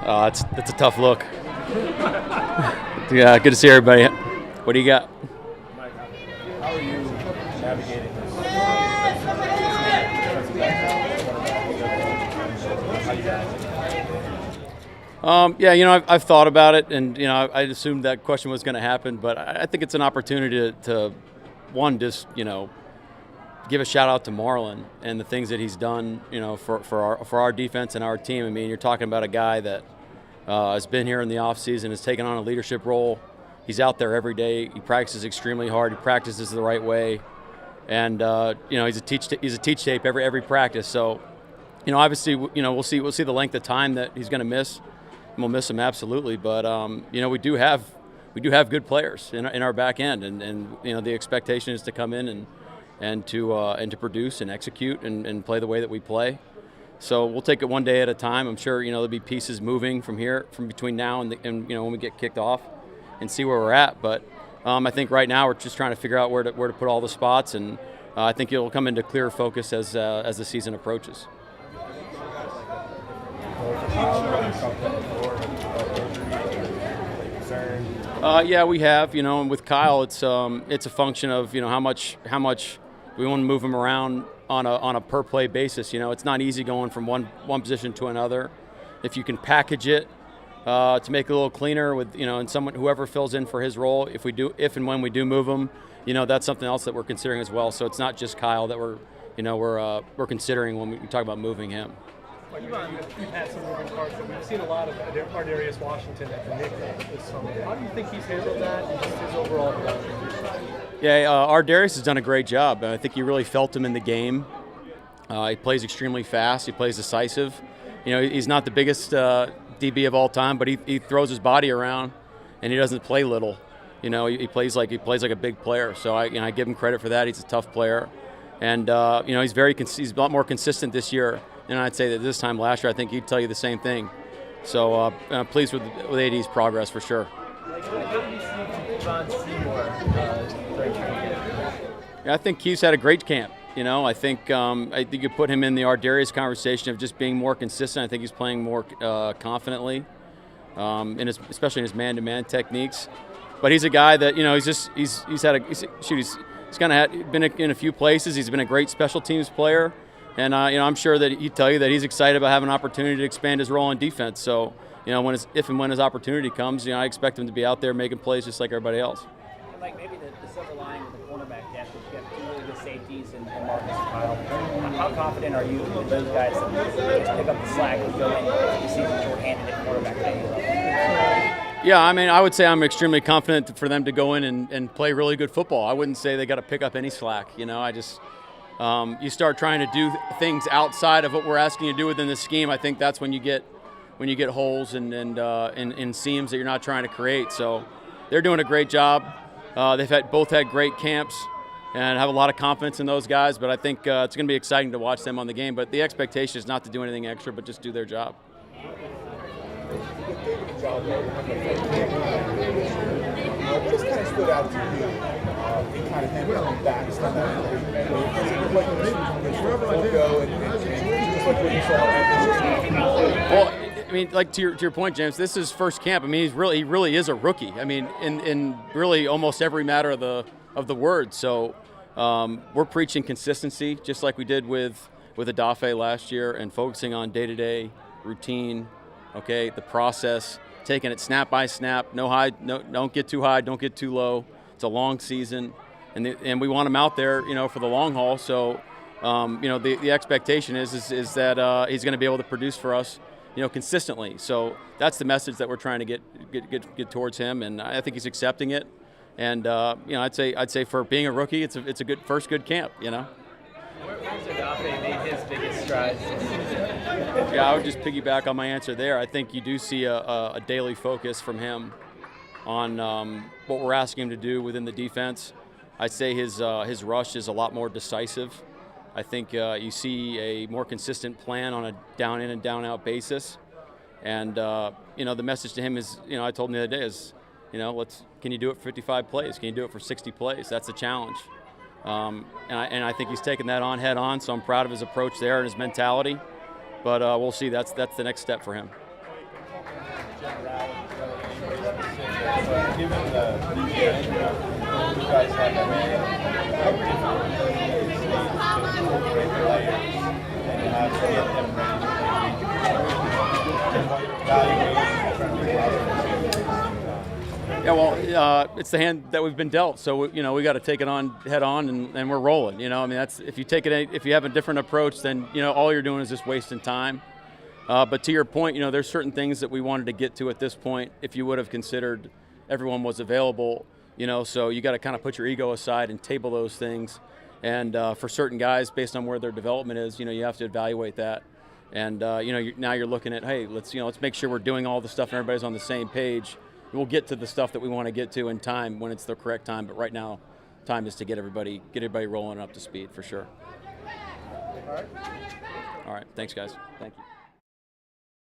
It's a tough look. Yeah, good to see everybody. What do you got? Mike, how are you navigating this? Yeah, I've thought about it, and I assumed that question was going to happen, but I think it's an opportunity to one, just give a shout out to Marlon and the things that he's done, for our defense and our team. I mean, you're talking about a guy that has been here in the offseason, has taken on a leadership role. He's out there every day. He practices extremely hard. He practices the right way, and he's a teach tape every practice. So, obviously, we'll see the length of time that he's going to miss. And we'll miss him absolutely, but we do have good players in our back end, and the expectation is to come in and to produce and execute and play the way that we play. So we'll take it one day at a time. I'm sure there'll be pieces moving from between now and when we get kicked off, and see where we're at. But I think right now we're just trying to figure out where to put all the spots, and I think it'll come into clearer focus as the season approaches. Yeah, we have. And with Kyle, it's a function of how much we want to move him around on a per play basis. It's not easy going from one position to another. If you can package it to make it a little cleaner with and whoever fills in for his role, if and when we do move him, that's something else that we're considering as well. So it's not just Kyle that we're considering when we talk about moving him. You've had some moving parts, but we've seen a lot of Ardarius Washington at the nickname this summer. How do you think he's handled that and just his overall development? Yeah, Ardarius has done a great job. I think you really felt him in the game. He plays extremely fast. He plays decisive. He's not the biggest DB of all time, but he throws his body around, and he doesn't play little. He plays like a big player. So I give him credit for that. He's a tough player, and he's he's a lot more consistent this year. And I'd say that this time last year, I think he'd tell you the same thing. So I'm pleased with AD's progress for sure. Yeah, I think Keith's had a great camp. I think you put him in the Ardarius conversation of just being more consistent. I think he's playing more confidently, especially in his man-to-man techniques. But he's a guy that he's kind of been in a few places. He's been a great special teams player. And I'm sure that he'd tell you that he's excited about having an opportunity to expand his role on defense. So, if and when his opportunity comes, I expect him to be out there making plays just like everybody else. And like maybe the silver lining with the cornerback depth is you have two really good safeties and Marcus and Kyle. How confident are you in those guys to pick up the slack and go into the season shorthanded at cornerback play? Yeah, I would say I'm extremely confident for them to go in and play really good football. I wouldn't say they got to pick up any slack. You start trying to do things outside of what we're asking you to do within the scheme. I think that's when you get holes and seams that you're not trying to create. So they're doing a great job. They've both had great camps, and have a lot of confidence in those guys. But I think it's going to be exciting to watch them on the game. But the expectation is not to do anything extra, but just do their job. What just kind of stood out to you in kind of him coming back? It's not that Well, to your point, James, this is his first camp. He really is a rookie. In really almost every matter of the word. So we're preaching consistency, just like we did with Odafe last year, and focusing on day-to-day routine. Okay, the process, taking it snap by snap. No high, no, don't get too high, don't get too low. It's a long season, and we want him out there, for the long haul. So, the expectation is that he's going to be able to produce for us, consistently. So that's the message that we're trying to get towards him, and I think he's accepting it. And I'd say for being a rookie, it's a good camp. Where's Odafe made his biggest strides? Yeah, I would just piggyback on my answer there. I think you do see a daily focus from him on what we're asking him to do within the defense. I'd say his rush is a lot more decisive. I think you see a more consistent plan on a down in and down out basis. And the message to him is, I told him the other day is, can you do it for 55 plays? Can you do it for 60 plays? That's the challenge. And I think he's taken that on head on, so I'm proud of his approach there and his mentality. But we'll see. That's the next step for him. But given the weekend, you guys have that many, how difficult it is to incorporate players and have to get them ready to play. Evaluating, trying to be positive. Yeah, well, it's the hand that we've been dealt. So we got to take it on head on, and we're rolling. I mean, that's if you have a different approach, then all you're doing is just wasting time. But to your point, there's certain things that we wanted to get to at this point. If you would have considered everyone was available, so you got to kind of put your ego aside and table those things. And for certain guys, based on where their development is, you have to evaluate that. And now you're looking at, hey, let's make sure we're doing all the stuff and everybody's on the same page. We'll get to the stuff that we want to get to in time when it's the correct time. But right now, time is to get everybody rolling up to speed for sure. All right. All right. Thanks, guys. Thank you.